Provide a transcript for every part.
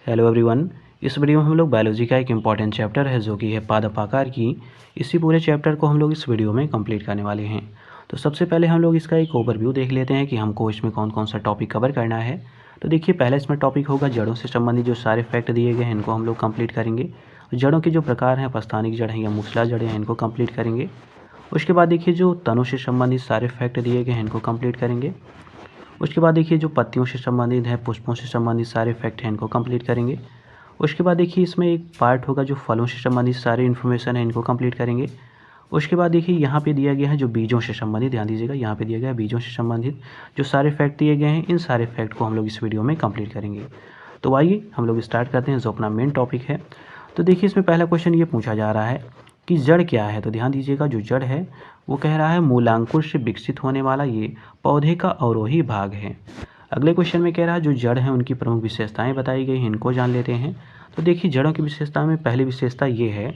Hello everyone. इस video में हम लोग बायोलॉजी का एक इम्पॉर्टेंट चैप्टर है जो कि है पादप आकार की। इसी पूरे चैप्टर को हम लोग इस वीडियो में कंप्लीट करने वाले हैं। तो सबसे पहले हम लोग इसका एक ओवरव्यू देख लेते हैं कि हमको इसमें कौन कौन सा टॉपिक कवर करना है। तो देखिए, पहला इसमें टॉपिक होगा जड़ों से संबंधित जो सारे फैक्ट दिए गए हैं इनको हम लोग कंप्लीट करेंगे। जड़ों के जो प्रकार हैं, अपस्थानिक जड़ हैं या मूसला जड़ हैं, इनको कंप्लीट करेंगे। उसके बाद देखिए जो तनों से संबंधित सारे फैक्ट दिए गए हैं इनको कंप्लीट करेंगे। उसके बाद देखिए जो पत्तियों से संबंधित है, पुष्पों से संबंधित सारे फैक्ट हैं इनको कंप्लीट करेंगे। उसके बाद देखिए इसमें एक पार्ट होगा जो फलों से संबंधित सारे इन्फॉर्मेशन है, इनको कंप्लीट करेंगे। उसके बाद देखिए यहाँ पे दिया गया है जो बीजों से संबंधित, ध्यान दीजिएगा यहाँ पे दिया गया है बीजों से संबंधित जो सारे फैक्ट दिए गए हैं, इन सारे फैक्ट को हम लोग इस वीडियो में कंप्लीट करेंगे। तो आइए हम लोग स्टार्ट करते हैं जो अपना मेन टॉपिक है। तो देखिए इसमें पहला क्वेश्चन ये पूछा जा रहा है कि जड़ क्या है। तो ध्यान दीजिएगा जो जड़ है वो कह रहा है मूलांकुर से विकसित होने वाला ये पौधे का अवरोही भाग है। अगले क्वेश्चन में कह रहा है जो जड़ है उनकी प्रमुख विशेषताएं बताई गई हैं, इनको जान लेते हैं। तो देखिए जड़ों की विशेषता में पहली विशेषता ये है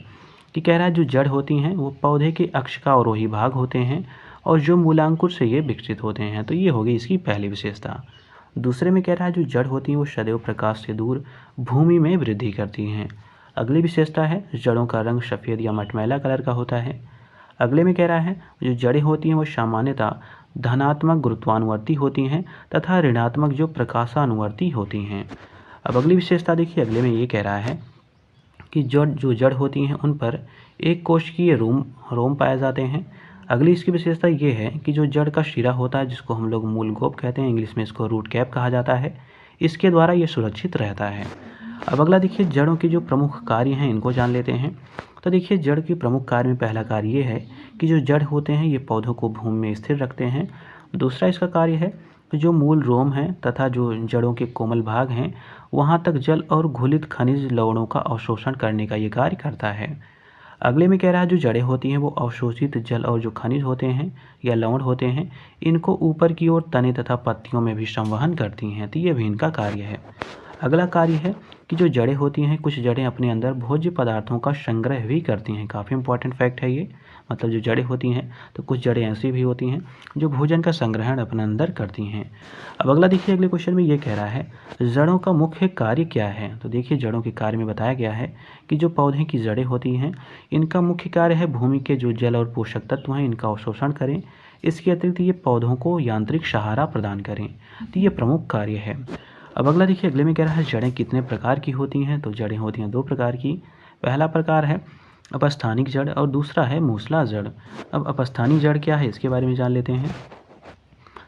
कि कह रहा है जो जड़ होती हैं वो पौधे के अक्ष का अवरोही भाग होते हैं और जो मूलांकुर से ये विकसित होते हैं। तो ये होगी इसकी पहली विशेषता। दूसरे में कह रहा है जो जड़ होती हैं वो सदैव प्रकाश से दूर भूमि में वृद्धि करती हैं। अगली विशेषता है जड़ों का रंग सफ़ेद या मटमैला कलर का होता है। अगले में कह रहा है जो जड़ें होती हैं वो सामान्यतः धनात्मक गुरुत्वानुवर्ती होती हैं तथा ऋणात्मक जो प्रकाशानुवर्ती होती हैं। अब अगली विशेषता देखिए, अगले में ये कह रहा है कि जो जड़ होती हैं उन पर एक कोशिकीय रोम पाए जाते हैं। अगली इसकी विशेषता ये है कि जो जड़ का शिरा होता है जिसको हम लोग मूलगोप कहते हैं, इंग्लिश में इसको रूट कैप कहा जाता है, इसके द्वारा ये सुरक्षित रहता है। अब अगला देखिए जड़ों के जो प्रमुख कार्य हैं इनको जान लेते हैं। तो देखिए जड़ के प्रमुख कार्य में पहला कार्य ये है कि जो जड़ होते हैं ये पौधों को भूमि में स्थिर रखते हैं। दूसरा इसका कार्य है कि जो मूल रोम है तथा जो जड़ों के कोमल भाग हैं वहाँ तक जल और घुलित खनिज लवणों का अवशोषण करने का ये कार्य करता है। अगले में कह रहा है जो जड़ें होती हैं वो अवशोषित जल और जो खनिज होते हैं या लवण होते हैं इनको ऊपर की ओर तने तथा पत्तियों में भी संवहन करती हैं। तो ये भी इनका कार्य है। अगला कार्य है कि जो जड़ें होती हैं कुछ जड़ें अपने अंदर भोज्य पदार्थों का संग्रह भी करती हैं। काफ़ी इंपॉर्टेंट फैक्ट है ये। मतलब जो जड़ें होती हैं तो कुछ जड़ें ऐसी भी होती हैं जो भोजन का संग्रहण अपने अंदर करती हैं। अब अगला देखिए, अगले क्वेश्चन में ये कह रहा है जड़ों का मुख्य कार्य क्या है। तो देखिए जड़ों के कार्य में बताया गया है कि जो पौधे की जड़ें होती हैं इनका मुख्य कार्य है भूमि के जो जल और पोषक तत्व हैं इनका अवशोषण करें। इसके अतिरिक्त ये पौधों को यांत्रिक सहारा प्रदान करें। तो ये प्रमुख कार्य है। अब अगला देखिए, अगले में कह रहा है जड़ें कितने प्रकार की होती हैं। तो जड़ें होती हैं दो प्रकार की। पहला प्रकार है अपस्थानिक जड़ और दूसरा है मूसला जड़। अब अपस्थानिक जड़ क्या है इसके बारे में जान लेते हैं।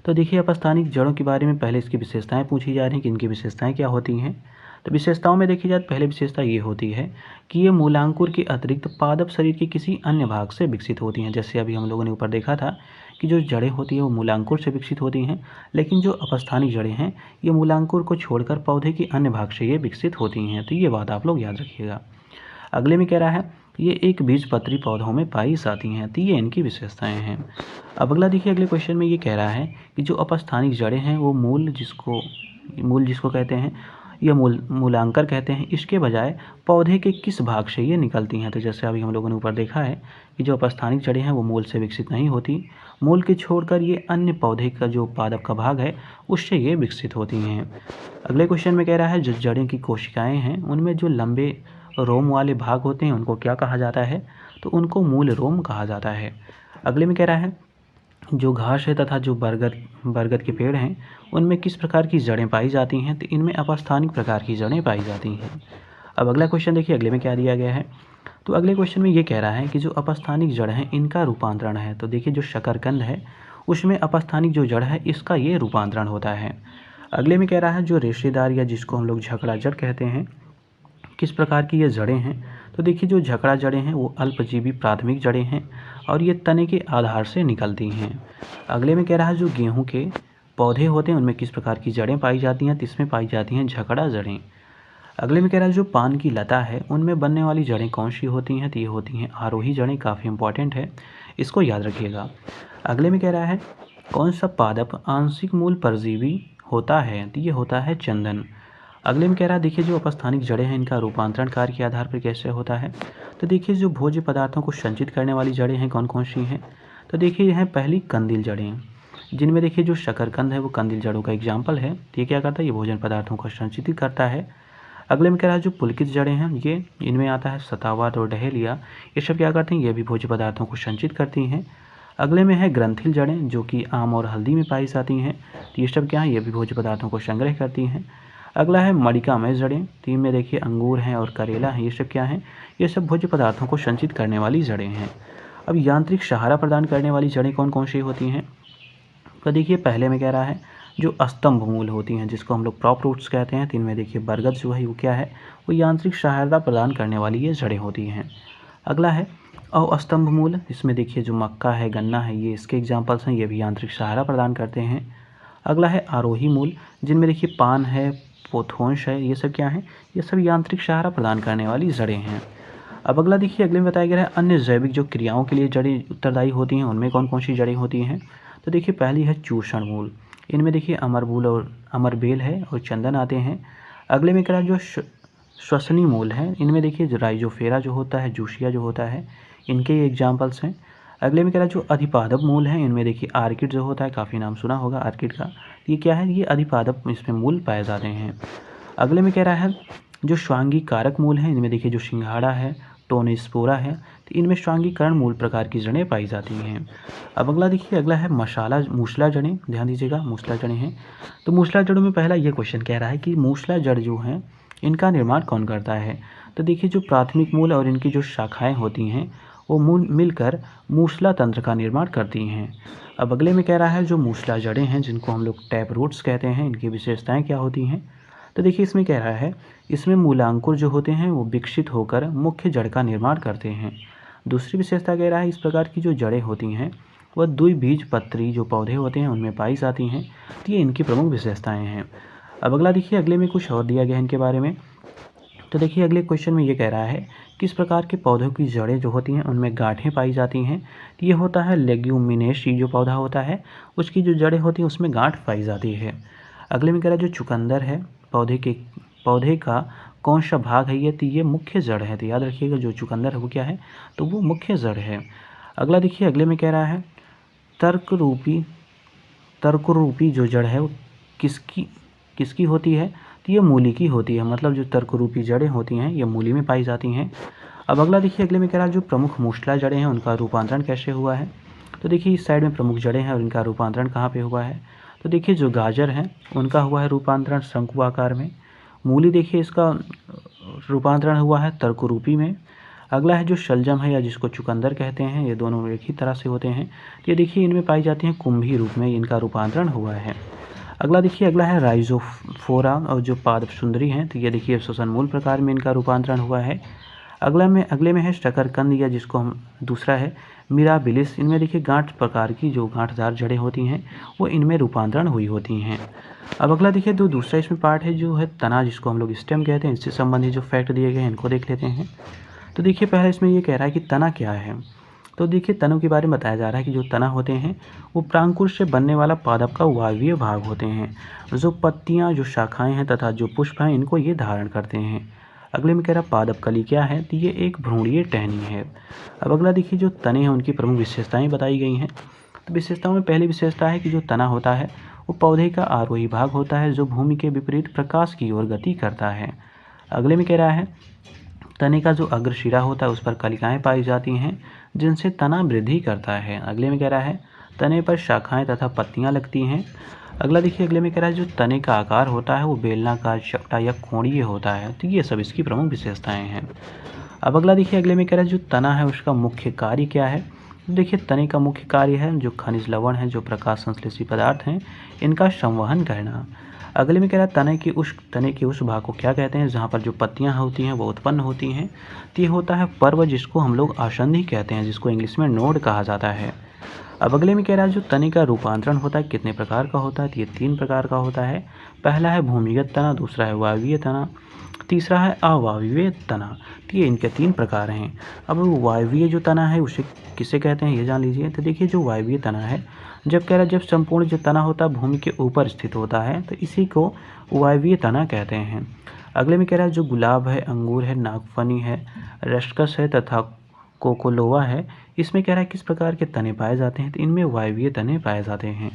तो देखिए अपस्थानिक जड़ों के बारे में पहले इसकी विशेषताएं पूछी जा रही हैं कि इनकी विशेषताएं क्या होती हैं। तो विशेषताओं में देखी जाए पहले विशेषता ये होती है कि ये मूलांकुर के अतिरिक्त पादप शरीर के किसी अन्य भाग से विकसित होती हैं। जैसे अभी हम लोगों ने ऊपर देखा था कि जो जड़ें होती हैं वो मूलांकुर से विकसित होती हैं, लेकिन जो अपस्थानिक जड़ें हैं ये मूलांकुर को छोड़कर पौधे के अन्य भाग से ये विकसित होती हैं। तो ये बात आप लोग याद रखिएगा। अगले में कह रहा है ये एक बीजपत्री पौधों में पाई जाती हैं। तो ये इनकी विशेषताएं हैं। अब अगला देखिए, अगले क्वेश्चन में ये कह रहा है कि जो अपस्थानिक जड़ें हैं वो मूल जिसको कहते हैं या मूलांकर कहते हैं, इसके बजाय पौधे के किस भाग से ये निकलती हैं। तो जैसे अभी हम लोगों ने ऊपर देखा है कि जो अपस्थानिक जड़ें हैं वो मूल से विकसित नहीं होती, मूल के छोड़कर ये अन्य पौधे का जो पादप का भाग है उससे ये विकसित होती हैं। अगले क्वेश्चन में कह रहा है जो जड़ें की कोशिकाएं हैं उनमें जो लंबे रोम वाले भाग होते हैं उनको क्या कहा जाता है। तो उनको मूल रोम कहा जाता है। अगले में कह रहा है जो घास है तथा जो बरगद के पेड़ हैं उनमें किस प्रकार की जड़ें पाई जाती हैं। तो इनमें अपस्थानिक प्रकार की जड़ें पाई जाती हैं। अब अगला क्वेश्चन देखिए, अगले में क्या दिया गया है। तो अगले क्वेश्चन में ये कह रहा है कि जो अपस्थानिक जड़ हैं इनका रूपांतरण है। तो देखिए जो शकरकंद है उसमें अपस्थानिक जो जड़ है इसका ये रूपांतरण होता है। अगले में कह रहा है जो रेशेदार या जिसको हम लोग झकड़ा जड़ कहते हैं किस प्रकार की ये जड़ें हैं। तो देखिए जो झकड़ा जड़ें हैं वो अल्पजीवी प्राथमिक जड़ें हैं और ये तने के आधार से निकलती हैं। अगले में कह रहा है जो गेहूं के पौधे होते हैं उनमें किस प्रकार की जड़ें पाई जाती हैं। तो इसमें पाई जाती हैं झकड़ा जड़ें। अगले में कह रहा है जो पान की लता है उनमें बनने वाली जड़ें कौन सी होती हैं। तो ये होती हैं आरोही जड़ें। काफ़ी इंपॉर्टेंट है, इसको याद रखिएगा। अगले में कह रहा है कौन सा पादप आंशिक मूल परजीवी होता है। तो ये होता है चंदन। अगले में कह रहा है देखिए जो अपस्थानिक जड़ें हैं इनका रूपांतरण कार्य के आधार पर कैसे होता है। तो देखिए जो भोज्य पदार्थों को संचित करने वाली जड़ें हैं कौन कौन सी हैं। तो देखिए यह है पहली कंदील जड़ें, जिनमें देखिए जो शकरकंद है वो कंदील जड़ों का एग्जाम्पल है। तो ये क्या करता है, ये भोजन पदार्थों को संचित करता है। अगले में कह रहा है जो पुलकित जड़ें हैं ये इनमें आता है सतावत और डहेलिया, ये सब क्या करते हैं, ये भी भोज्य पदार्थों को संचित करती हैं। अगले में है ग्रंथिल जड़ें जो कि आम और हल्दी में पाई जाती हैं, तो ये सब क्या है, ये भी भोज्य पदार्थों को संग्रह करती हैं। अगला है मणिकामय जड़ें, तो इनमें देखिए अंगूर हैं और करेला है, ये सब क्या हैं, ये सब भोज्य पदार्थों को संचित करने वाली जड़ें हैं। अब यांत्रिक सहारा प्रदान करने वाली जड़ें कौन कौन सी होती हैं, तो देखिए पहले में कह रहा है जो स्तंभ मूल होती हैं जिसको हम लोग प्रॉप रूट्स कहते हैं, तो इनमें देखिए बरगद जो है वो क्या है, वो यांत्रिक सहायता प्रदान करने वाली ये जड़ें होती हैं। अगला है अवस्तंभ मूल, इसमें देखिए जो मक्का है गन्ना है ये इसके एग्जाम्पल्स हैं, ये भी यांत्रिक सहारा प्रदान करते हैं। अगला है आरोही मूल, जिनमें देखिए पान है पोथोंश है, ये सब क्या है, ये सब यांत्रिक सहारा प्रदान करने वाली जड़ें हैं। अब अगला देखिए अगले में बताया गया है अन्य जैविक जो क्रियाओं के लिए जड़ें उत्तरदायी होती हैं, उनमें कौन कौन सी जड़ें होती हैं, तो देखिए पहली है चूषण मूल, इनमें देखिए अमरबूल और अमरबेल है और चंदन आते हैं। अगले में कह जो श्वसनी मूल है, इनमें देखिए राइजोफेरा जो होता है, जूशिया जो होता है, इनके ये एग्जाम्पल्स हैं। अगले में कह रहा जो अधिपादप मूल है, इनमें देखिए आर्किड जो होता है, काफ़ी नाम सुना होगा आर्किड का, ये क्या है, ये अधिपादप इसमें मूल पाए जाते हैं। अगले में कह रहा है जो श्वांगी कारक मूल हैं, इनमें देखिए जो सिंघाड़ा है टोनिस्पोरा है, तो इनमें श्वांगीकरण मूल प्रकार की जड़ें पाई जाती हैं। अब अगला देखिए अगला है मूसला जड़ें, ध्यान दीजिएगा मूसला जड़ें हैं। तो मूसला जड़ों में पहला ये क्वेश्चन कह रहा है कि मूसला जड़ जो हैं इनका निर्माण कौन करता है, तो देखिए जो प्राथमिक मूल और इनकी जो शाखाएं होती हैं वो मूल मिलकर मूसला तंत्र का निर्माण करती हैं। अब अगले में कह रहा है जो मूसला जड़ें हैं जिनको हम लोग टैप रूट्स कहते हैं, इनकी विशेषताएं क्या होती हैं, तो देखिए इसमें कह रहा है इसमें मूलांकुर जो होते हैं वो विकसित होकर मुख्य जड़ का निर्माण करते हैं। दूसरी विशेषता कह रहा है इस प्रकार की जो जड़ें होती हैं वह द्विबीजपत्री जो पौधे होते हैं उनमें पाई जाती हैं, तो ये इनकी प्रमुख विशेषताएं हैं। अब अगला देखिए अगले में कुछ और दिया गया है इनके बारे में, तो देखिए अगले क्वेश्चन में ये कह रहा है किस प्रकार के पौधों की जड़ें जो होती हैं उनमें गांठें पाई जाती हैं, तो ये होता है लेग्यूमिनेसी जो पौधा होता है उसकी जो जड़ें होती हैं उसमें गांठ पाई जाती है। अगले में कह रहा है जो चुकंदर है पौधे का कौन सा भाग है ये, तो ये मुख्य जड़ है, तो याद रखिएगा जो चुकंदर है वो क्या है, तो वो मुख्य जड़ है। अगला देखिए अगले में कह रहा है तर्क रूपी जो जड़ है वो किसकी होती है, तो ये मूली की होती है, मतलब जो तर्क रूपी जड़ें होती हैं ये मूली में पाई जाती हैं। अब अगला देखिए अगले में कह रहा है जो प्रमुख मूसला जड़ें हैं उनका रूपांतरण कैसे हुआ है, तो देखिए इस साइड में प्रमुख जड़ें हैं और इनका रूपांतरण कहाँ पे हुआ है, तो देखिए जो गाजर है उनका हुआ है रूपांतरण शंकु आकार में। मूली देखिए इसका रूपांतरण हुआ है तर्करूपी में। अगला है जो शलजम है या जिसको चुकंदर कहते हैं, ये दोनों एक ही तरह से होते हैं, तो ये देखिए इनमें पाई जाती हैं कुंभी रूप में, इनका रूपांतरण हुआ है। अगला देखिए अगला है राइजोफोरा और जो पादप सुंदरी हैं, तो ये देखिए श्वसन मूल प्रकार में इनका रूपांतरण हुआ है। अगले में है शकरकंद या जिसको हम दूसरा है मिराबिलिस, इनमें देखिए गांठ प्रकार की जो गांठदार जड़ें होती हैं वो इनमें रूपांतरण हुई होती हैं। अब अगला देखिए दूसरा इसमें पार्ट है जो है तना, जिसको हम लोग स्टेम कहते हैं, इससे संबंधित जो फैक्ट दिए गए हैं इनको देख लेते हैं। तो देखिए पहले इसमें ये कह रहा है कि तना क्या है, तो देखिए तनों के बारे में बताया जा रहा है कि जो तना होते हैं वो प्रांकुर से बनने वाला पादप का वायवीय भाग होते हैं, जो पत्तियाँ जो शाखाएँ हैं तथा जो पुष्प हैं इनको ये धारण करते हैं। अगले में कह रहा पादप कली क्या है, तो ये एक भ्रूणीय टहनी है। अब अगला देखिए जो तने हैं उनकी प्रमुख विशेषताएं बताई गई हैं, तो विशेषताओं में पहली विशेषता है कि जो तना होता है वो पौधे का आरोही भाग होता है जो भूमि के विपरीत प्रकाश की ओर गति करता है। अगले में कह रहा है तने का जो अग्रशिरा होता है उस पर कलिकाएं पाई जाती हैं जिनसे तना वृद्धि करता है। अगले में कह रहा है तने पर शाखाएं तथा पत्तियां लगती हैं। अगला देखिए अगले में कह रहा है जो तने का आकार होता है वो बेलनाकार चपटा या कोणीय होता है, तो ये सब इसकी प्रमुख विशेषताएं हैं। अब अगला देखिए अगले में कह रहा है जो तना है उसका मुख्य कार्य क्या है, तो देखिए तने का मुख्य कार्य है जो खनिज लवण है जो प्रकाश संश्लेषी पदार्थ हैं इनका संवहन करना। अगले में कह रहा है तने के उस भाग को क्या कहते हैं जहाँ पर जो पत्तियाँ होती हैं वो उत्पन्न होती हैं, तो ये होता है पर्व, जिसको हम लोग आसंधि कहते हैं, जिसको इंग्लिश में नोड कहा जाता है। अब अगले में कह रहा है जो तने का रूपांतरण होता है कितने प्रकार का होता है, तो ये 3 प्रकार का होता है। पहला है भूमिगत तना, दूसरा है वायवीय तना, तीसरा है अवायवीय तना, तो ये इनके 3 प्रकार हैं। अब वायवीय जो तना है उसे किसे कहते हैं ये जान लीजिए। तो देखिए जो वायवीय तना है जब कह रहा है जब संपूर्ण जो तना होता है भूमि के ऊपर स्थित होता है तो इसी को वायवीय तना कहते हैं। अगले में कह रहा है जो गुलाब है, अंगूर है, नागफनी है, रस्कस है तथा कोकोलोवा है, इसमें कह रहा है किस प्रकार के तने पाए जाते हैं, तो इनमें वायवीय तने पाए जाते हैं।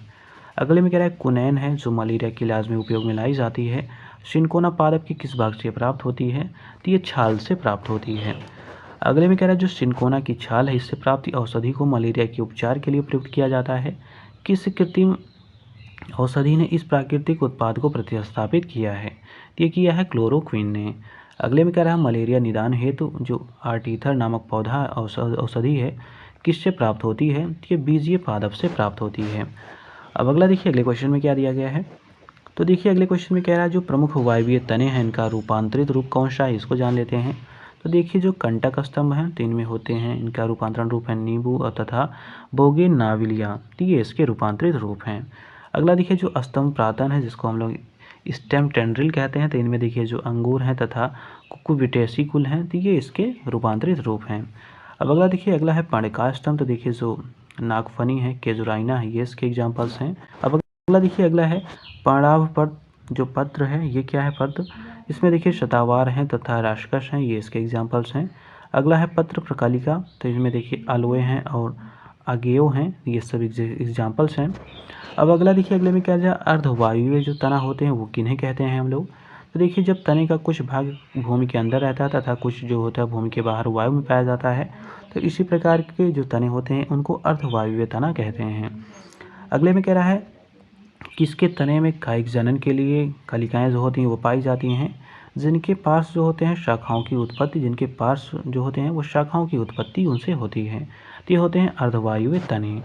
अगले में कह रहा है कुनैन है जो मलेरिया के इलाज में उपयोग में लाई जाती है, सिनकोना पादप के किस भाग से प्राप्त होती है? तो ये छाल से प्राप्त होती है। अगले में कह रहा है जो सिनकोना की छाल है इससे प्राप्त औषधि को मलेरिया के उपचार के लिए प्रयुक्त किया जाता है। किस कृत्रिम औषधि ने इस प्राकृतिक उत्पाद को प्रतिस्थापित किया है? ये किया है क्लोरोक्विन ने। अगले में कह रहा है मलेरिया निदान हेतु जो आर्टीथर नामक पौधा औषधि है किससे प्राप्त होती है? ये बीजीय पादप से प्राप्त होती है। अब अगला देखिए अगले क्वेश्चन में क्या दिया गया है। तो देखिए अगले क्वेश्चन में कह रहा है जो प्रमुख वायवीय तने हैं इनका रूपांतरित रूप कौन सा है, इसको जान लेते हैं। तो देखिए जो कंटक स्तंभ हैं तो इनमें होते हैं, इनका रूपांतरण रूप है नींबू तथा बोगेनविलिया, तो ये इसके रूपांतरित रूप हैं। अगला देखिए जो स्तंभ प्रातन है जिसको हम लोग स्टेम टेंड्रिल कहते हैं, तो इनमें देखिए जो अंगूर हैं तथा कुकुबिटेसी कुल हैं, तो ये इसके रूपांतरित रूप हैं। अब अगला देखिए अगला है पर्णिका स्तंभ, तो देखिए जो नागफनी है केजुराइना है ये इसके एग्जाम्पल्स हैं। अब अगला देखिए अगला है पर्णाभ पर जो पत्र है ये क्या है पत्र, इसमें देखिए शतावार हैं तथा राशकश हैं, ये इसके एग्जाम्पल्स हैं। अगला है पत्र प्रकालिका, तो इसमें देखिए आलोए हैं और आगेयो हैं, ये सब एग्जाम्पल्स हैं। अब अगला देखिए अगले में क्या जाए अर्धवायुव्य जो तना होते हैं वो किन्हें कहते हैं हम लोग। तो देखिए जब तने का कुछ भाग भूमि के अंदर रहता है तथा कुछ जो होता है भूमि के बाहर वायु में पाया जाता है, तो इसी प्रकार के जो तने होते हैं उनको अर्धवायुव्य तना कहते हैं। अगले में कह रहा है किसके तने में कायिक जनन के लिए कलिकाएं जो होती हैं वो पाई जाती हैं? जिनके पास जो होते हैं शाखाओं की उत्पत्ति, जिनके पास जो होते हैं वो शाखाओं की उत्पत्ति उनसे होती है, तो ये होते हैं अर्धवायुव्य तने।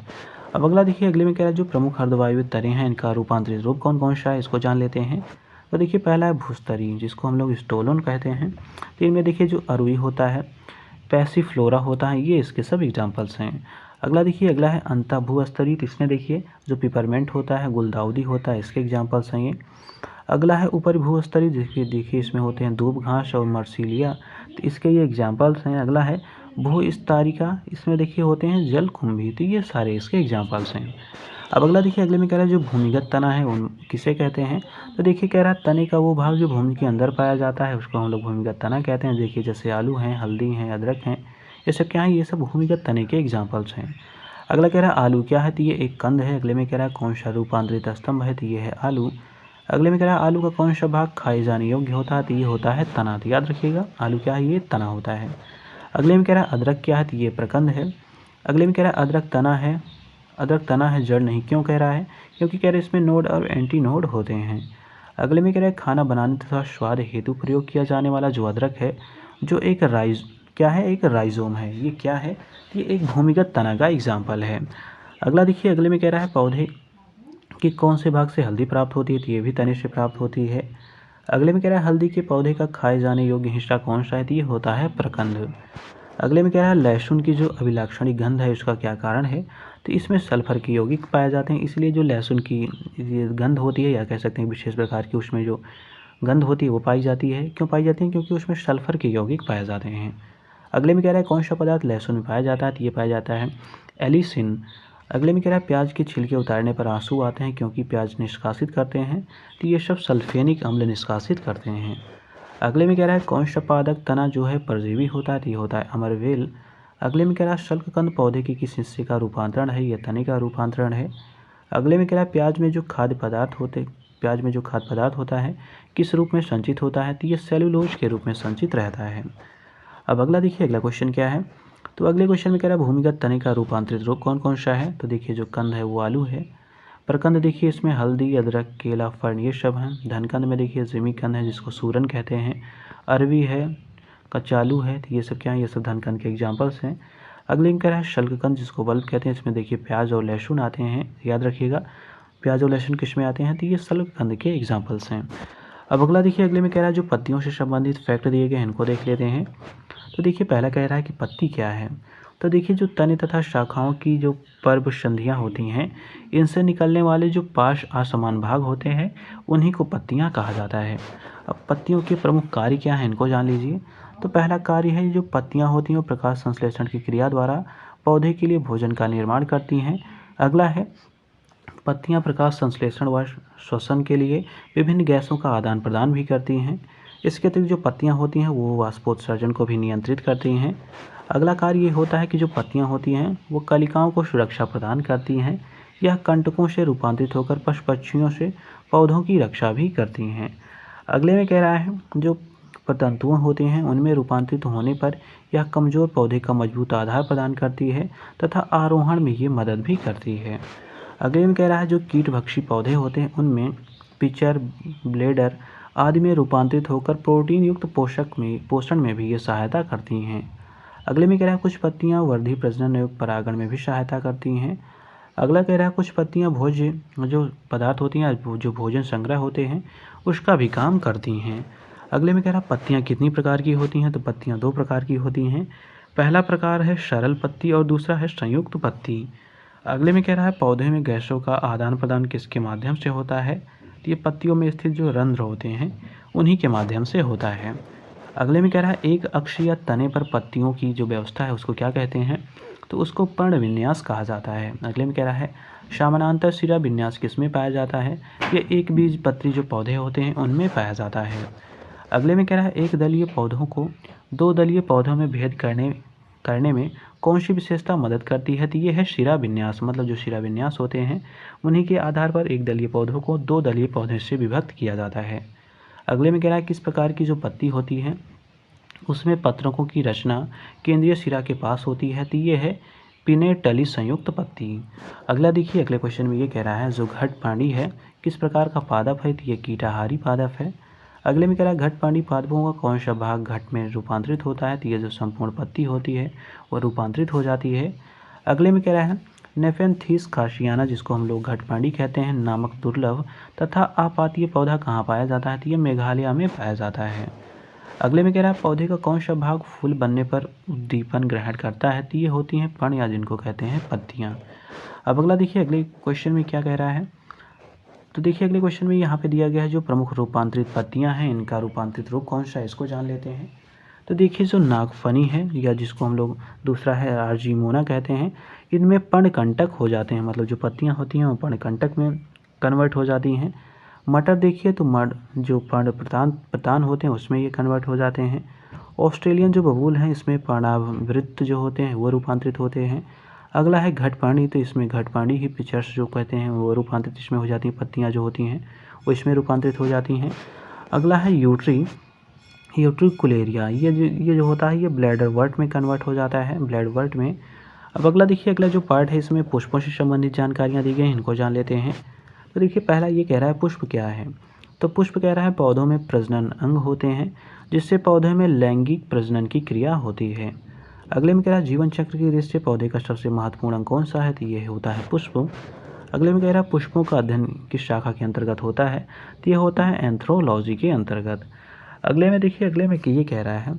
अब अगला देखिए अगले में कह रहा है जो प्रमुख अर्धवायुव्य तने हैं इनका रूपांतरित रूप कौन कौन सा है, इसको जान लेते हैं। तो देखिए पहला है भूस्तरी जिसको हम लोग स्टोलोन कहते हैं, तो इनमें देखिए जो अरुई होता है, पैसिफ्लोरा होता है, ये इसके सब एग्जाम्पल्स हैं। अगला देखिए अगला है अंतः भूस्तरी, तो इसमें देखिए जो पिपरमेंट होता है, गुलदाउदी होता है, इसके एग्जाम्पल्स हैं ये। अगला है ऊपरी भूस्तरी, देखिए इसमें होते हैं दूब घास और मर्सिलिया, तो इसके ये एग्जाम्पल्स हैं। अगला है भूस्तरिका, इसमें देखिए होते हैं जलकुंभी, तो ये सारे इसके एग्जाम्पल्स हैं। अब अगला देखिए अगले में कह रहा है जो भूमिगत तना है उन किसे कहते हैं। तो देखिए कह रहा है तने का वो भाग जो भूमि के अंदर पाया जाता है उसको हम लोग भूमिगत तना कहते हैं। देखिए जैसे आलू हैं, हल्दी हैं, अदरक हैं, ये सब क्या है, ये सब भूमिगत तने के एग्जाम्पल्स हैं। अगला कह रहा है आलू क्या है, तो ये एक कंद है। अगले में कह रहा है कौन सा रूपांतरित स्तंभ है, तो ये है आलू। अगले में कह रहा है आलू का कौन सा भाग खाए जाने योग्य होता है, तो ये होता है तना। तो याद रखिएगा आलू क्या है, ये तना होता है। अगले में कह रहा है अदरक क्या है, तो ये प्रकंद है। अगले में कह रहा है अदरक तना है, अदरक तना है जड़ नहीं, क्यों कह रहा है, क्योंकि कह रहे हैं इसमें नोड और एंटी नोड होते हैं। अगले में कह रहा है खाना बनाने तथा स्वाद हेतु प्रयोग किया जाने वाला जो अदरक है जो एक क्या है, एक राइजोम है, ये क्या है, ये एक भूमिगत तना का एग्जाम्पल है। अगला देखिए अगले में कह रहा है पौधे कि कौन से भाग से हल्दी प्राप्त होती है, तो ये भी तने से प्राप्त होती है। अगले में कह रहा है हल्दी के पौधे का खाए जाने योग्य हिस्सा कौन सा है, तो ये होता है प्रकंद। अगले में कह रहा है लहसुन की जो अभिलाक्षणिक गंध है उसका क्या कारण है, तो इसमें सल्फर के यौगिक पाए जाते हैं, इसलिए जो लहसुन की ये गंध होती है या कह सकते हैं विशेष प्रकार की उसमें जो गंध होती है वो पाई जाती है। क्यों पाई जाती है, क्योंकि उसमें सल्फर के यौगिक पाए जाते हैं। अगले में कह रहा है कौन सा पदार्थ लहसुन में पाया जाता है, तो ये पाया जाता है एलिसिन। अगले में कह रहा है प्याज के छिलके उतारने पर आंसू आते हैं क्योंकि प्याज निष्कासित करते हैं, तो ये सब सल्फेनिक अम्ल निष्कासित करते हैं। अगले में कह रहा है कौन सा पादप तना जो है परजीवी होता है, तो ये होता है अमरवेल। अगले में कह रहा है शल्ककंद पौधे के किस हिस्से का रूपांतरण है, यह तने का रूपांतरण है। अगले में कह रहा है प्याज में जो खाद्य पदार्थ होता है किस रूप में संचित होता है, तो ये सेलुलोज के रूप में संचित रहता है। अब अगला देखिए अगला क्वेश्चन क्या है। तो अगले क्वेश्चन में कह रहा है भूमिगत तने का रूपांतरित रूप कौन कौन सा है, तो देखिए जो कंद है वो आलू है। प्रकंद देखिए इसमें हल्दी, अदरक, केला, फर्ण ये सब हैं। धनकंद में देखिए जिमीकंद है जिसको सूरन कहते हैं, अरवी है, कचालू है, तो ये सब क्या है, ये सब धनकंद के एग्जाम्पल्स हैं। अगले में कह रहा है शल्ककंद जिसको बल्ब कहते हैं, इसमें देखिए प्याज और लहसुन आते हैं, याद रखिएगा प्याज और लहसुन किस में आते हैं, तो ये शल्ककंद के एग्जाम्पल्स हैं। अब अगला देखिए अगले में कह रहा है जो पत्तियों से संबंधित फैक्ट दिए गए हैं इनको देख लेते हैं। तो देखिए पहला कह रहा है कि पत्ती क्या है, तो देखिए जो तने तथा शाखाओं की जो पर्व संधियाँ होती हैं इनसे निकलने वाले जो पाश असमान भाग होते हैं उन्हीं को पत्तियाँ कहा जाता है। अब पत्तियों के प्रमुख कार्य क्या हैं इनको जान लीजिए। तो पहला कार्य है जो पत्तियाँ होती हैं वो प्रकाश संश्लेषण की क्रिया द्वारा पौधे के लिए भोजन का निर्माण करती हैं। अगला है पत्तियाँ प्रकाश संश्लेषण व श्वसन के लिए विभिन्न गैसों का आदान प्रदान भी करती हैं। इसके अतिरिक्त जो पत्तियाँ होती हैं वो वाष्पोत्सर्जन को भी नियंत्रित करती हैं। अगला कार्य ये होता है कि जो पत्तियाँ होती हैं वो कलिकाओं को सुरक्षा प्रदान करती हैं। यह कंटकों से रूपांतरित होकर पशु पक्षियों से पौधों की रक्षा भी करती हैं। अगले में कह रहा है जो प्रतंतु होते हैं उनमें रूपांतरित होने पर यह कमजोर पौधे का मजबूत आधार प्रदान करती है तथा आरोहण में ये मदद भी करती है। अगले में कह रहा है जो कीटभक्षी पौधे होते हैं उनमें पिचर, ब्लेडर आदि में रूपांतरित होकर प्रोटीन युक्त पोषण में भी ये सहायता करती हैं। अगले में कह रहा है कुछ पत्तियां वर्धी प्रजनन एवं परागण में भी सहायता करती हैं। अगला कह रहा है कुछ पत्तियां भोज्य जो पदार्थ होती हैं जो भोजन संग्रह होते हैं उसका भी काम करती हैं। अगले में कह रहा है पत्तियां कितनी प्रकार की होती हैं, तो पत्तियां 2 प्रकार की होती हैं। पहला प्रकार है सरल पत्ती और दूसरा है संयुक्त पत्ती। अगले में कह रहा है पौधे में गैसों का आदान प्रदान किसके माध्यम से होता है, तो ये पत्तियों में स्थित जो रंध्र होते हैं उन्हीं के माध्यम से होता है। अगले में कह रहा है एक अक्ष या तने पर पत्तियों की जो व्यवस्था है उसको क्या कहते हैं, तो उसको पर्ण विन्यास कहा जाता है। अगले में कह रहा है समानांतर सिरा विन्यास किसमें पाया जाता है, ये एक बीज पत्री जो पौधे होते हैं उनमें पाया जाता है। अगले में कह रहा है एक दलीय पौधों को 2 दलीय पौधों में भेद करने में कौन सी विशेषता मदद करती है, तो ये है शिरा विन्यास। मतलब जो शिरा विन्यास होते हैं उन्हीं के आधार पर एक दलीय पौधों को 2 दलीय पौधे से विभक्त किया जाता है। अगले में कह रहा है किस प्रकार की जो पत्ती होती है उसमें पत्रकों की रचना केंद्रीय सिरा के पास होती है, तो ये है पिनेटली संयुक्त पत्ती। अगला देखिए अगले क्वेश्चन में ये कह रहा है जो घटपाणी है किस प्रकार का पादप है, तो ये कीटाहारी पादप है। अगले में कह रहा है घटपाणी पादपों का कौन सा भाग घट में रूपांतरित होता है, तो ये जो संपूर्ण पत्ती होती है वो रूपांतरित हो जाती है। अगले में कह रहा है नेफेंथीस काशियाना जिसको हम लोग घटपाणी कहते हैं नामक दुर्लभ तथा आपातीय पौधा कहाँ पाया जाता है, तो ये मेघालय में पाया जाता है। अगले में कह रहा है पौधे का कौन सा भाग फूल बनने पर उद्दीपन ग्रहण करता है, तो ये होती हैं पण या जिनको कहते हैं पत्तियां। अब अगला देखिए अगले क्वेश्चन में क्या कह रहा है, तो देखिए अगले क्वेश्चन में यहाँ पे दिया गया है जो प्रमुख रूपांतरित पत्तियां हैं इनका रूपांतरित रूप कौन सा है इसको जान लेते हैं। तो देखिए जो नागफनी है या जिसको हम लोग दूसरा है आर्जीमोना कहते हैं, इनमें पर्णकंटक हो जाते हैं। मतलब जो पत्तियाँ होती हैं वो पर्णकंटक में कन्वर्ट हो जाती हैं। मटर देखिए तो जो पर्ण प्रतान होते हैं उसमें ये कन्वर्ट हो जाते हैं। ऑस्ट्रेलियन जो बबूल हैं इसमें पर्णावृत्त जो होते हैं वो रूपांतरित होते हैं। अगला है घटपाणी, तो इसमें घटपाणी ही पिचर्स जो कहते हैं वो रूपांतरित इसमें हो जाती हैं। पत्तियाँ जो होती हैं वो इसमें रूपांतरित हो जाती हैं। अगला है यूट्रिकुलेरिया, ये जो होता है ये ब्लैडर वर्ट में कन्वर्ट हो जाता है, ब्लैड वर्ट में। अब अगला देखिए अगला जो पार्ट है इसमें पुष्पों से संबंधित जानकारियाँ दी गई हैं, इनको जान लेते हैं। तो देखिए पहला ये कह रहा है पुष्प क्या है, तो पुष्प कह रहा है पौधों में प्रजनन अंग होते हैं जिससे पौधे में लैंगिक प्रजनन की क्रिया होती है। अगले में कह रहा है जीवन चक्र की दृष्टि से पौधे का सबसे महत्वपूर्ण अंग कौन सा है, तो ये होता है पुष्प। अगले में कह रहा है पुष्पों का अध्ययन किस शाखा के अंतर्गत होता है, तो ये होता है एंथ्रोलॉजी के अंतर्गत। अगले में देखिए अगले में ये कह रहा है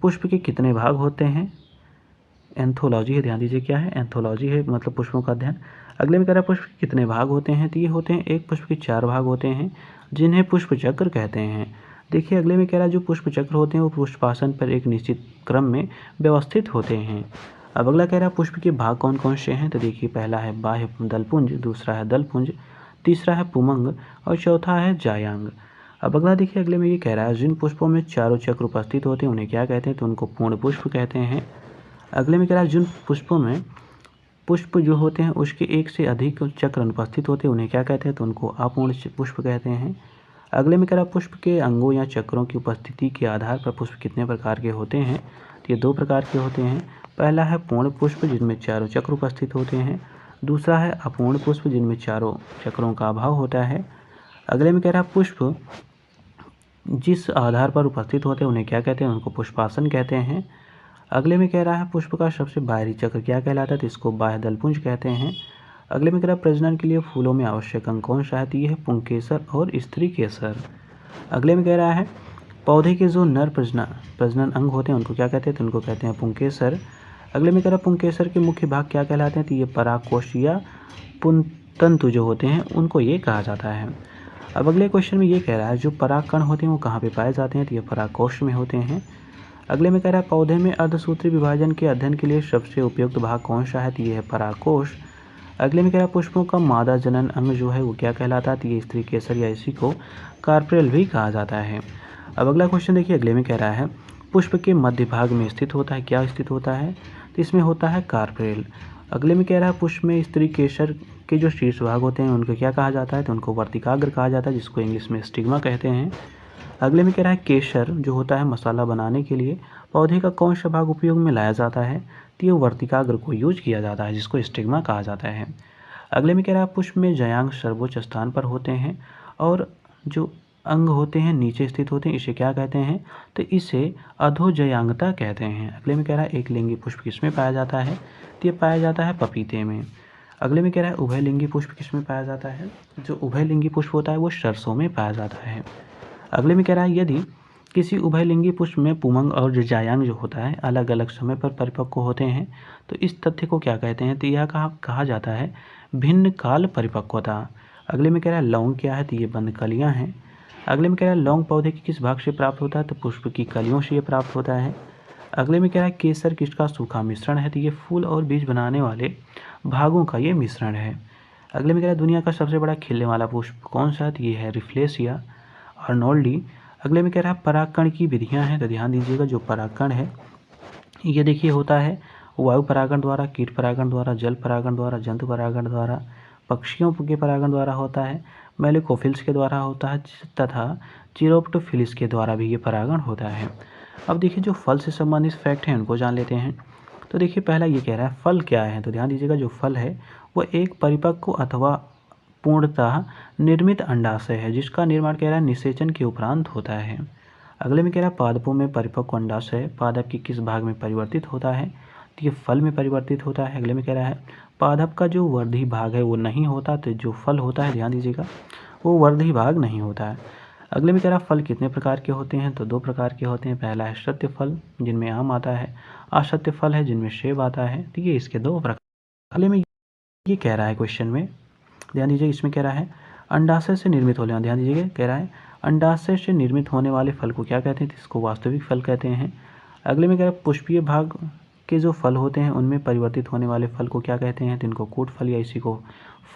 पुष्प के कितने भाग होते हैं, एंथोलॉजी है, ध्यान दीजिए क्या है एंथोलॉजी है मतलब पुष्पों का अध्ययन। अगले में कह रहा है पुष्प के कितने भाग होते हैं, तो ये होते हैं एक पुष्प के 4 भाग होते हैं जिन्हें पुष्प चक्र कहते हैं। देखिए अगले में कह रहा है जो पुष्प चक्र होते हैं वो पुष्पासन पर एक निश्चित क्रम में व्यवस्थित होते हैं। अब अगला कह रहा है पुष्प के भाग कौन कौन से हैं, तो देखिए पहला है बाह्य दलपुंज, दूसरा है दलपुंज, तीसरा है पुमंग और चौथा है जायांग। अब अगला देखिए अगले में ये कह रहा है जिन पुष्पों में चारों चक्र उपस्थित होते हैं उन्हें क्या कहते हैं, तो उनको पूर्ण पुष्प कहते हैं। अगले में कह रहा है जिन पुष्पों में पुष्प जो होते हैं उसके एक से अधिक चक्र अनुपस्थित होते हैं उन्हें क्या कहते हैं, तो उनको अपूर्ण पुष्प कहते हैं। अगले में कह रहा है पुष्प के अंगों या चक्रों की उपस्थिति के आधार पर पुष्प कितने प्रकार के होते हैं, तो ये 2 प्रकार के होते हैं। पहला है पूर्ण पुष्प जिनमें चारों चक्र उपस्थित होते हैं, दूसरा है अपूर्ण पुष्प जिनमें चारों चक्रों का अभाव होता है। अगले में कह रहा है पुष्प जिस आधार पर उपस्थित होते हैं उन्हें क्या कहते हैं, उनको पुष्पासन कहते हैं। अगले में कह रहा है पुष्प का सबसे बाहरी चक्र क्या कहलाता है, तो इसको बाह्य दलपुंज कहते हैं। अगले में कह रहा है प्रजनन के लिए फूलों में आवश्यक अंग कौन सा है, तो ये है पुंकेसर और स्त्री केसर। अगले में कह रहा है पौधे के जो नर प्रजनन अंग होते हैं उनको क्या कहते हैं, तो उनको कहते हैं पुंकेसर। अगले में कह रहा है पुंकेसर के मुख्य भाग क्या कहलाते हैं, तो ये परागकोश या पुंतंतु जो होते हैं उनको ये कहा जाता है। अब अगले क्वेश्चन में ये कह रहा है जो परागकण होते हैं वो कहाँ पे पाए जाते हैं, तो ये परागकोश में होते हैं। अगले में कह रहा है पौधे में अर्धसूत्री विभाजन के अध्ययन के लिए सबसे उपयुक्त भाग कौन सा है, तो ये है परागकोश। अगले में कह रहा है पुष्पों का मादा जनन अंग जो है वो क्या कहलाता है, तो ये स्त्री केसर या इसी को कार्पेल भी कहा जाता है। अब अगला क्वेश्चन देखिए अगले में कह रहा है पुष्प के मध्य भाग में स्थित होता है, क्या स्थित होता है, तो इसमें होता है कार्पेल। अगले में कह रहा है पुष्प में स्त्री केसर के जो शीर्ष भाग होते हैं उनको क्या कहा जाता है, तो उनको वर्तिकाग्र कहा जाता है जिसको इंग्लिश में स्टिग्मा कहते हैं। अगले में कह रहा है केसर जो होता है मसाला बनाने के लिए पौधे का कौन सा भाग उपयोग में लाया जाता है, तो ये वर्तिकाग्र को यूज किया जाता है जिसको स्टिग्मा कहा जाता है। अगले में कह रहा है पुष्प में जयांग सर्वोच्च स्थान पर होते हैं और जो अंग होते हैं नीचे स्थित होते हैं, इसे क्या कहते हैं, तो इसे अधोजयांगता कहते हैं। अगले में कह रहा है एक लिंगी पुष्प किसमें पाया जाता है, तो ये पाया जाता है पपीते में। अगले में कह रहा है उभयलिंगी पुष्प किसमें पाया जाता है, जो उभयलिंगी पुष्प होता है वो सरसों में पाया जाता है। अगले में कह रहा है यदि किसी उभयलिंगी पुष्प में पुमंग और जायांग जो होता है अलग अलग समय पर परिपक्व होते हैं, तो इस तथ्य को क्या कहते हैं, तो यह कहा जाता है भिन्न काल परिपक्वता। अगले में कह रहा है लौंग क्या है, तो ये बंद कलियाँ हैं। अगले में कह रहा है लौंग पौधे के किस भाग से प्राप्त होता है, तो पुष्प की कलियों से ये प्राप्त होता है। अगले में कह रहा है केसर किसका सूखा मिश्रण है, तो ये फूल और बीज बनाने वाले भागों का ये मिश्रण है। अगले में कह रहा है दुनिया का सबसे बड़ा खिलने वाला पुष्प कौन सा है, तो ये है रिफ्लेसिया आर्नोल्डी। अगले में कह रहा है परागकण की विधियां हैं, तो ध्यान दीजिएगा जो परागकण है ये देखिए होता है वायु परागण द्वारा, कीट परागण द्वारा, जल परागण द्वारा, जंतु परागण द्वारा, पक्षियों के परागण द्वारा होता है, मेलिकोफिल्स के द्वारा होता है तथा चिरोप्टोफिलिस के द्वारा भी ये परागण होता है। अब देखिए जो फल से संबंधित फैक्ट हैं उनको जान लेते हैं। तो देखिए पहला ये कह रहा है फल क्या है, तो ध्यान दीजिएगा जो फल है वो एक परिपक्व अथवा पूर्णतः निर्मित अंडाशय है जिसका निर्माण कह रहा है निषेचन के उपरांत होता है। अगले में कह रहा है पादपों में परिपक्व अंडाशय पादप के किस भाग में परिवर्तित होता है, तो ये फल में परिवर्तित होता है। अगले में कह रहा है पादप का जो वर्धी भाग है वो नहीं होता, तो जो फल होता है ध्यान दीजिएगा वो वर्धी भाग नहीं होता है। अगले में कह रहा है फल कितने प्रकार के होते हैं, तो 2 प्रकार के होते हैं। पहला है सत्य फल जिनमें आम आता है, असत्य फल है जिनमें सेब आता है, तो ये इसके 2 प्रकार। अगले में ये कह रहा है क्वेश्चन में ध्यान दीजिए, इसमें कह रहा है अंडाशय से निर्मित होने, ध्यान दीजिएगा कह रहा है अंडाशय से निर्मित होने वाले फल को क्या कहते हैं, तो इसको वास्तविक फल कहते हैं। अगले में कह रहा है पुष्पीय भाग के जो फल होते हैं उनमें परिवर्तित होने वाले फल को क्या कहते हैं, तो इनको कूट फल या इसी को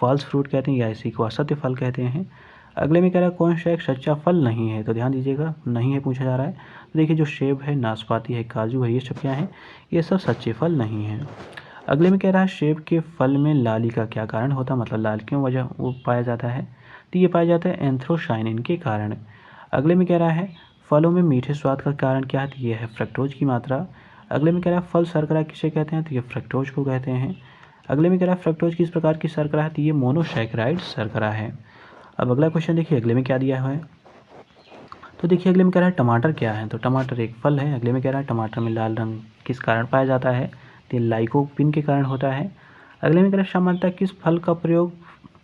फॉल्स फ्रूट कहते हैं या इसी को असत्य फल कहते हैं। अगले में कह रहा है कौन सा एक सच्चा फल नहीं है, तो ध्यान दीजिएगा नहीं है पूछा जा रहा है। तो देखिए जो सेब है, नाशपाती है, काजू है, ये सब क्या है, ये सब सच्चे फल नहीं हैं। अगले में कह रहा है सेब के फल में लाली का क्या कारण होता है, मतलब लाल क्यों वजह वो पाया जाता है, तो ये पाया जाता है एंथ्रोसाइनिन के कारण। अगले में कह रहा है फलों में मीठे स्वाद का कारण क्या है, तो ये है फ्रक्टोज की मात्रा। अगले में कह रहा है फल शर्करा किसे कहते हैं, तो ये फ्रक्टोज को कहते हैं। अगले में कह रहा है फ्रक्टोज किस प्रकार की शर्करा है, तो ये मोनोसैकेराइड शर्करा है। अब अगला क्वेश्चन देखिए अगले में क्या दिया है, तो देखिए अगले में कह रहा है टमाटर क्या है, तो टमाटर एक फल है। अगले में कह रहा है टमाटर में लाल रंग किस कारण पाया जाता है, तो लाइकोपिन के कारण होता है। अगले में कह रहा है सामान्यतः किस फल का प्रयोग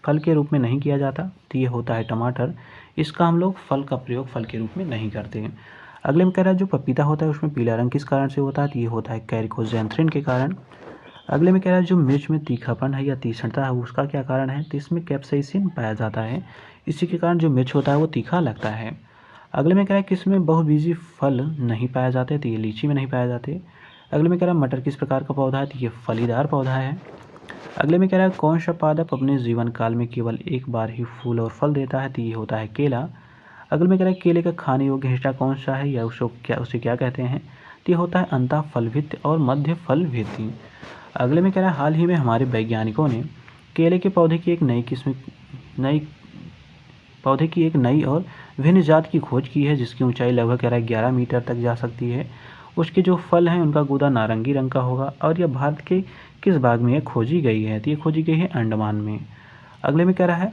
फल के रूप में नहीं किया जाता, तो ये होता है टमाटर, इसका हम लोग फल का प्रयोग फल के रूप में नहीं करते हैं। अगले में कह रहा है जो पपीता होता है उसमें पीला रंग किस कारण से होता है, तो ये होता है कैरिकोजेंथ्रिन के कारण। अगले में कह रहा है जो मिर्च में तीखापन है या तीक्ष्णता है उसका क्या कारण है, तो इसमें कैप्साइसिन पाया जाता है, इसी के कारण जो मिर्च होता है वो तीखा लगता है। अगले में कह रहा है किसमें बहुबीजी फल नहीं पाए जाते, तो ये लीची में नहीं पाए जाते। अगले में कह रहा है मटर किस प्रकार का पौधा है, तो ये फलीदार पौधा है। अगले में कह रहा है कौन सा पादप अपने जीवन काल में केवल एक बार ही फूल और फल देता है, तो ये होता है केला। अगले में कह रहा है केले का खाने योग्य हिस्सा कौन सा है या उसे क्या कहते हैं, तो ये होता है अंतः फल भित्ति और मध्य फल भित्ति। अगले में कह रहा है हाल ही में हमारे वैज्ञानिकों ने केले के पौधे की एक नई और भिन्न जात की खोज की है जिसकी ऊंचाई लगभग कह रहा है 11 मीटर तक जा सकती है। उसके जो फल हैं उनका गूदा नारंगी रंग का होगा और यह भारत के किस भाग में खोजी गई है, तो ये खोजी गई है अंडमान में। अगले में कह रहा है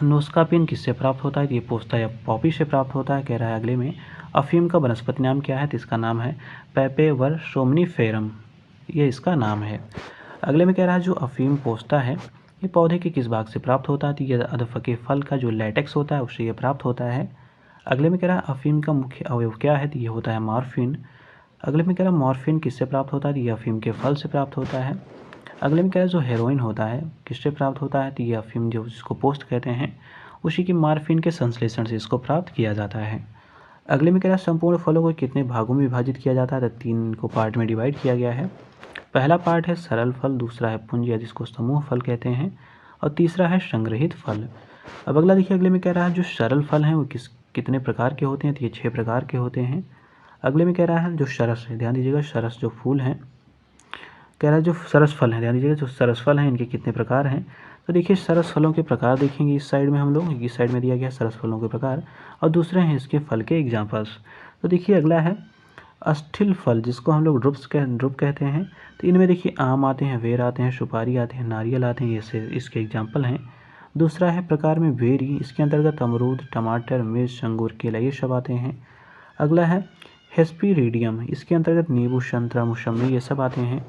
नोस्कापिन किससे प्राप्त होता है, तो ये पोस्ता या पॉपी से प्राप्त होता है। कह रहा है अगले में अफीम का वनस्पति नाम क्या है, तो इसका नाम है पेपेवर सोमनीफेरम, ये इसका नाम है। अगले में कह रहा है जो अफीम पोस्ता है ये पौधे के किस भाग से प्राप्त होता है, तो ये अधपके फल का जो लैटेक्स होता है उससे ये प्राप्त होता है। अगले में कह रहा है अफीम का मुख्य अवयव क्या है, तो ये होता है मॉर्फिन। अगले में कह रहा है मॉर्फिन किससे प्राप्त होता है, तो ये अफीम के फल से प्राप्त होता है। अगले में कह रहा है जो हेरोइन होता है किससे प्राप्त होता है, तो ये अफीम जो जिसको पोस्ट कहते हैं उसी की मॉर्फिन के संश्लेषण से इसको प्राप्त किया जाता है। अगले में कह रहा है संपूर्ण फलों को कितने भागों में विभाजित किया जाता है, तो 3 को पार्ट में डिवाइड किया गया है। पहला पार्ट है सरल फल, दूसरा है पुंज या जिसको समूह फल कहते हैं और तीसरा है संग्रहित फल। अब अगला देखिए अगले में कह रहा है जो सरल फल हैं वो कितने प्रकार के होते हैं, तो ये 6 प्रकार के होते हैं। अगले में कह रहा है जो सरस है, ध्यान दीजिएगा सरस जो फूल हैं, कह रहा है जो सरस फल हैं, ध्यान दीजिएगा जो सरस फल हैं इनके कितने प्रकार हैं, तो देखिए सरस फलों के प्रकार देखेंगे इस साइड में हम लोग, इस साइड में दिया गया सरस फलों के प्रकार और दूसरे हैं इसके फल के एग्जाम्पल्स। तो देखिए अगला है अस्थिल फल, जिसको हम लोग ड्रुप कहते हैं। तो इनमें देखिए आम आते हैं, बेर आते हैं, सुपारी आते हैं, नारियल आते हैं, ये इसके एग्जाम्पल हैं। दूसरा है प्रकार में बेरी, इसके अंतर्गत अमरूद, टमाटर, मिर्च, अंगूर, केला ये सब आते हैं। अगला है हेस्पीरिडियम, इसके अंतर्गत नींबू, संतरा, मौसम्बी ये सब आते हैं।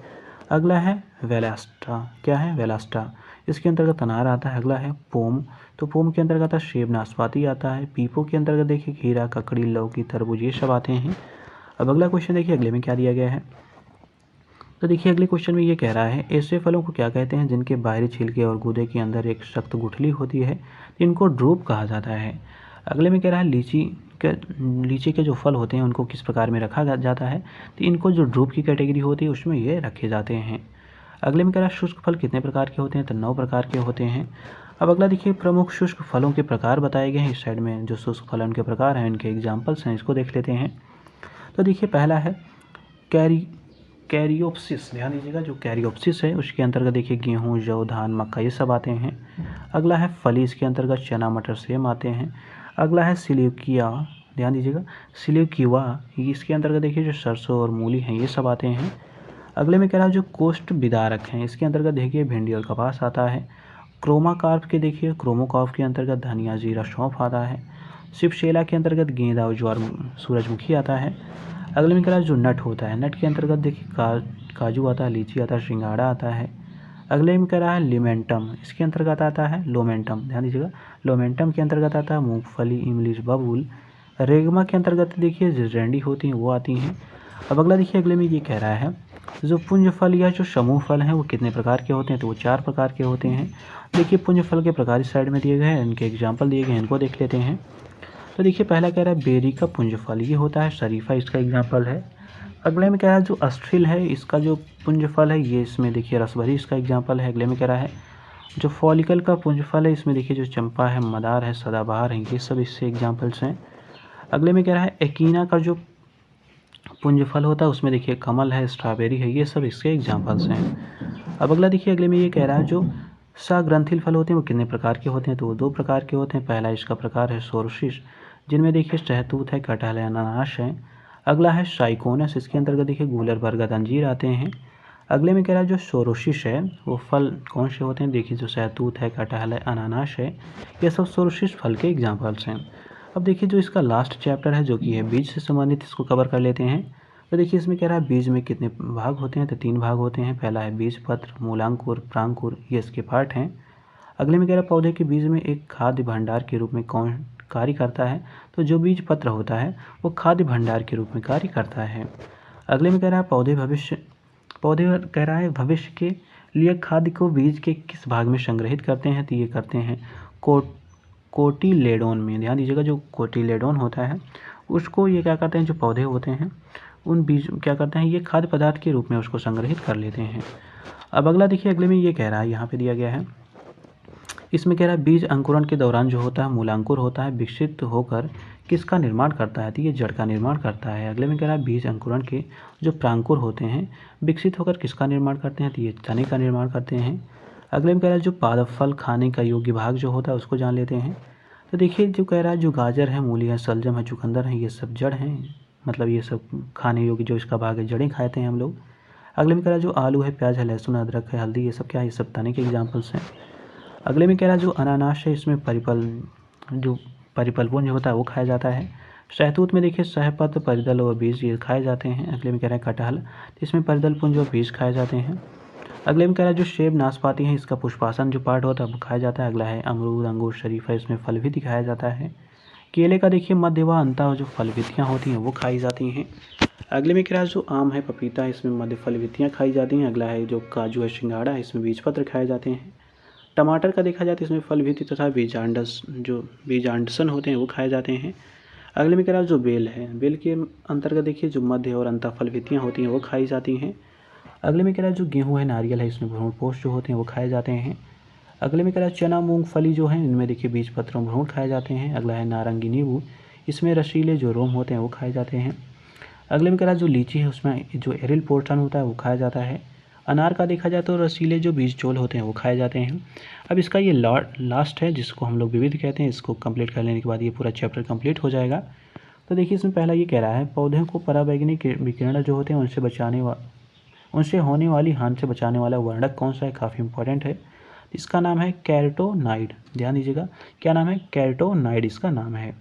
अगला है वेलास्टा, क्या है वेलास्टा, इसके अंतर्गत अनार आता है। अगला है पोम, तो पोम के अंतर्गत सेब, नाशपाती आता है। पीपो के अंतर्गत देखिए खीरा, ककड़ी, लौकी, तरबूज ये सब आते हैं। अब अगला क्वेश्चन देखिए अगले में क्या दिया गया है। तो देखिए अगले क्वेश्चन में ये कह रहा है ऐसे फलों को क्या कहते हैं जिनके बाहरी छिलके और गूदे के अंदर एक सख्त गुठली होती है, इनको ड्रूप कहा जाता है। अगले में कह रहा है लीची के जो फल होते हैं उनको किस प्रकार में रखा जाता है, तो इनको जो ड्रूप की कैटेगरी होती है उसमें ये रखे जाते हैं। अगले में कह रहा है शुष्क फल कितने प्रकार के होते हैं, तो 9 प्रकार के होते हैं। अब अगला देखिए प्रमुख शुष्क फलों के प्रकार बताए गए हैं। इस साइड में जो शुष्क फल उनके प्रकार हैं, इनके एग्जाम्पल्स हैं, इसको देख लेते हैं। तो देखिए पहला है कैरियोप्सिस, ध्यान दीजिएगा जो कैरियोप्सिस है उसके अंतर्गत देखिए गेहूँ, जौ, धान, मक्का ये सब आते हैं। अगला है फली, इसके अंतर्गत चना, मटर, सेम आते हैं। अगला है सिल्यूकिया, ध्यान दीजिएगा सिल्यूकिवा, इसके अंतर्गत देखिए जो सरसों और मूली हैं ये सब आते हैं। अगले में कह रहा है जो कोष्ठ विदारक हैं, इसके अंतर्गत देखिए भिंडी और कपास आता है। क्रोमाकार्प के देखिए क्रोमोकॉर्प के अंतर्गत धनिया, जीरा, सौंफ आता है। शिपशेला के अंतर्गत गेंदा और ज्वार, सूरजमुखी आता है। अगले में कह रहा है जो नट होता है, नट के अंतर्गत देखिए काजू आता है, लीची आता है, सिंघाड़ा आता है। अगले में कह रहा है लिमेंटम, इसके अंतर्गत आता है लोमेंटम, ध्यान दीजिएगा लोमेंटम के अंतर्गत आता है मूंगफली, इमली, बबूल। रेगमा के अंतर्गत देखिए जिरेंडी होती हैं वो आती हैं। अब अगला देखिए अगले में ये कह रहा है जो पुंज फल या जो समूह फल हैं वो कितने प्रकार के होते हैं, तो वो 4 प्रकार के होते हैं। देखिए पुंज फल के प्रकार इस साइड में दिए गए हैं, इनके एग्जाम्पल दिए गए हैं, इनको देख लेते हैं। तो देखिए पहला कह रहा है बेरी का पुंज फल, ये होता है शरीफा, इसका एग्जाम्पल है। अगले में कह रहा है जो अस्थिल है इसका जो पुंज फल है ये इसमें देखिए रसभरी, इसका एग्जाम्पल है। अगले में कह रहा है जो फॉलिकल का पुंज फल है इसमें देखिए जो चंपा है, मदार है, सदाबहार है, ये सब इससे एग्जाम्पल्स हैं। अगले में कह रहा है एकीना का जो पुंज फल होता है उसमें देखिए कमल है, स्ट्रॉबेरी है, ये सब इसके एग्जाम्पल्स हैं। अब अगला देखिए अगले में ये कह रहा है जो साग्रंथिल फल होते हैं वो कितने प्रकार के होते हैं, तो वो 2 प्रकार के होते हैं। पहला इसका प्रकार है सोरोसिस, जिनमें देखिए शहतूत है, कटहल है, अनानास है। अगला है साइकोनस, इसके अंतर्गत देखिए गूलर, बरगद, अंजीर आते हैं। अगले में कह रहा है जो सोरोसिस है वो फल कौन से होते हैं, देखिए जो शहतूत है, कटहल है, अनानास है, ये सब सोरोसिस फल के एग्जाम्पल्स हैं। अब देखिए जो इसका लास्ट चैप्टर है जो कि है बीज से संबंधित, इसको कवर कर लेते हैं। तो देखिए इसमें कह रहा है बीज में कितने भाग होते हैं, तो 3 भाग होते हैं। पहला है बीज पत्र, मूलांकुर, प्रांकुर, ये इसके पार्ट हैं। अगले में कह रहा है पौधे के बीज में एक खाद्य भंडार के रूप में कौन कार्य करता है, तो जो बीज पत्र होता है वो खाद्य भंडार के रूप में कार्य करता है। अगले में कह रहा है पौधे कह रहा है भविष्य के लिए खाद्य को बीज के किस भाग में संग्रहित करते हैं, तो ये करते हैं कोटिलेडोन में। ध्यान दीजिएगा जो कोटिलेडोन होता है उसको ये क्या करते हैं, जो पौधे होते हैं उन बीज क्या करते हैं, ये खाद्य पदार्थ के रूप में उसको संग्रहित कर लेते हैं। अब अगला देखिए अगले में ये कह रहा है, यहाँ पे दिया गया है, इसमें कह रहा है बीज अंकुरण के दौरान जो होता है मूलांकुर होता है, विकसित होकर किसका निर्माण करता है, तो ये जड़ का निर्माण करता है। अगले में कह रहा है बीज अंकुरण के जो प्रांकुर होते हैं विकसित होकर किसका निर्माण करते हैं, तो ये तने का निर्माण करते हैं। अगले में कह रहा है जो पादप फल खाने का योग्य भाग जो होता है उसको जान लेते हैं। तो देखिए जो कह रहा है जो गाजर है, मूली है, शलजम है, चुकंदर है, ये सब जड़ हैं, मतलब ये सब खाने योग्य जो इसका भाग है, जड़ें खाते हैं हम लोग। अगले में कह रहा है जो आलू है, प्याज है, लहसुन, अदरक है, हल्दी, ये सब क्या है, ये सब तने के एग्जाम्पल्स हैं। अगले में कह रहा है जो अनानास है इसमें परिपल्पुंज होता है वो खाया जाता है। शहतूत में देखिए सहपत्र, परिदल और बीज ये खाए जाते हैं। अगले में कह रहा है कटहल, इसमें परिदल पुंज और बीज खाए जाते हैं। अगले में कह रहा है जो सेब, नाशपाती है, इसका पुष्पासन जो पार्ट होता है वो खाया जाता है। अगला है अमरूद, अंगूर, शरीफा, इसमें फल भी दिखाया जाता है। केले का देखिए मध्य व अंतः जो फलवितियाँ होती हैं वो खाई जाती हैं। अगले में कह रहा है जो आम है, पपीता है, इसमें मध्य फलवितियाँ खाई जाती हैं। अगला है जो काजू है, सिंघाड़ा है, इसमें बीज पत्र खाए जाते हैं। टमाटर का देखा जाए तो इसमें फलविति तथा बीजांडसन होते हैं वो खाए जाते हैं। अगले में कह रहा है जो बेल है, बेल के अंतर्गत देखिए जो मध्य और अंतः फलवितियाँ होती हैं वो खाई जाती हैं। अगले में कह रहा है जो गेहूँ है, नारियल है, इसमें भ्रूणपोष जो होते हैं वो खाए जाते हैं। अगले में कह रहा है चना, मूंगफली जो है इनमें देखिए बीज पत्र और भ्रूण खाए जाते हैं। अगला है नारंगी नींबू, इसमें रसीले जो रोम होते हैं वो खाए जाते हैं। अगले में कह रहा है जो लीची है उसमें जो एरिल पोर्शन होता है वो खाया जाता है। अनार का देखा जाए तो रसीले जो बीज चोल होते हैं वो खाए जाते हैं। अब इसका ये लास्ट है जिसको हम लोग विविध कहते हैं। इसको कंप्लीट कर लेने के बाद ये पूरा चैप्टर कंप्लीट हो जाएगा। तो देखिए इसमें पहला ये कह रहा है पौधों को पराबैंगनी विकिरण जो होते हैं उनसे होने वाली हानि से बचाने वाला वर्णक कौन सा है, काफ़ी इंपॉर्टेंट है। इसका नाम है कैरोटोनाइड। ध्यान दीजिएगा क्या नाम है, कैरोटोनाइड इसका नाम है।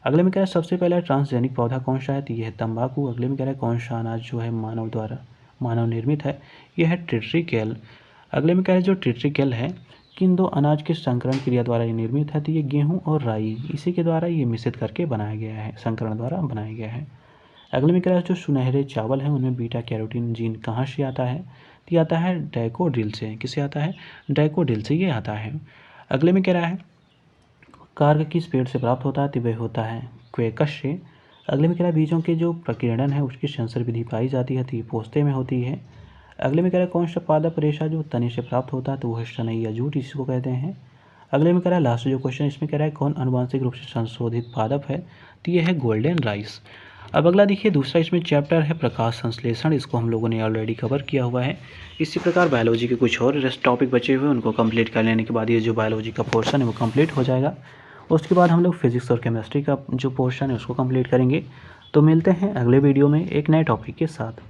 अगले में कह रहा है सबसे पहला ट्रांसजेनिक पौधा कौन सा है, तो ये है तंबाकू। अगले में कह रहा है कौन सा अनाज जो है मानव निर्मित है, यह है ट्रिट्रिकेल। अगले में कह रहा है जो ट्रिट्रिकेल है किन दो अनाज के संकरण क्रिया द्वारा ये निर्मित है, तो ये गेहूँ और राई, इसी के द्वारा ये मिश्रित करके बनाया गया है, संकरण द्वारा बनाया गया है। अगले में कह रहा है जो सुनहरे चावल हैं उनमें बीटा कैरोटीन जीन कहाँ से आता है, तो ये आता है डैकोडिल से। किससे आता है, डैकोडिल से ये आता है। अगले में कह रहा है कार्ग किस पेड़ से प्राप्त होता है, तो वह होता है क्वेकस से। अगले में कह रहा है बीजों के जो प्रकीर्णन है उसकी सेंसर विधि पाई जाती है, तो ये पोस्ते में होती है। अगले में कह रहा है कौन सा पादप रेशा जो तने से प्राप्त होता है, तो वह सनई या जूट इसको कहते हैं। अगले में कह रहा है लास्ट जो क्वेश्चन इसमें कह रहा है कौन आनुवांशिक रूप से संशोधित पादप है, तो ये है गोल्डन राइस। अब अगला देखिए दूसरा इसमें चैप्टर है प्रकाश संश्लेषण। इसको हम लोगों ने ऑलरेडी कवर किया हुआ है। इसी प्रकार बायोलॉजी के कुछ और रेस्ट टॉपिक बचे हुए उनको कंप्लीट कर लेने के बाद ये जो बायोलॉजी का पोर्शन है वो कंप्लीट हो जाएगा। उसके बाद हम लोग फिजिक्स और केमिस्ट्री का जो पोर्शन है उसको कंप्लीट करेंगे। तो मिलते हैं अगले वीडियो में एक नए टॉपिक के साथ।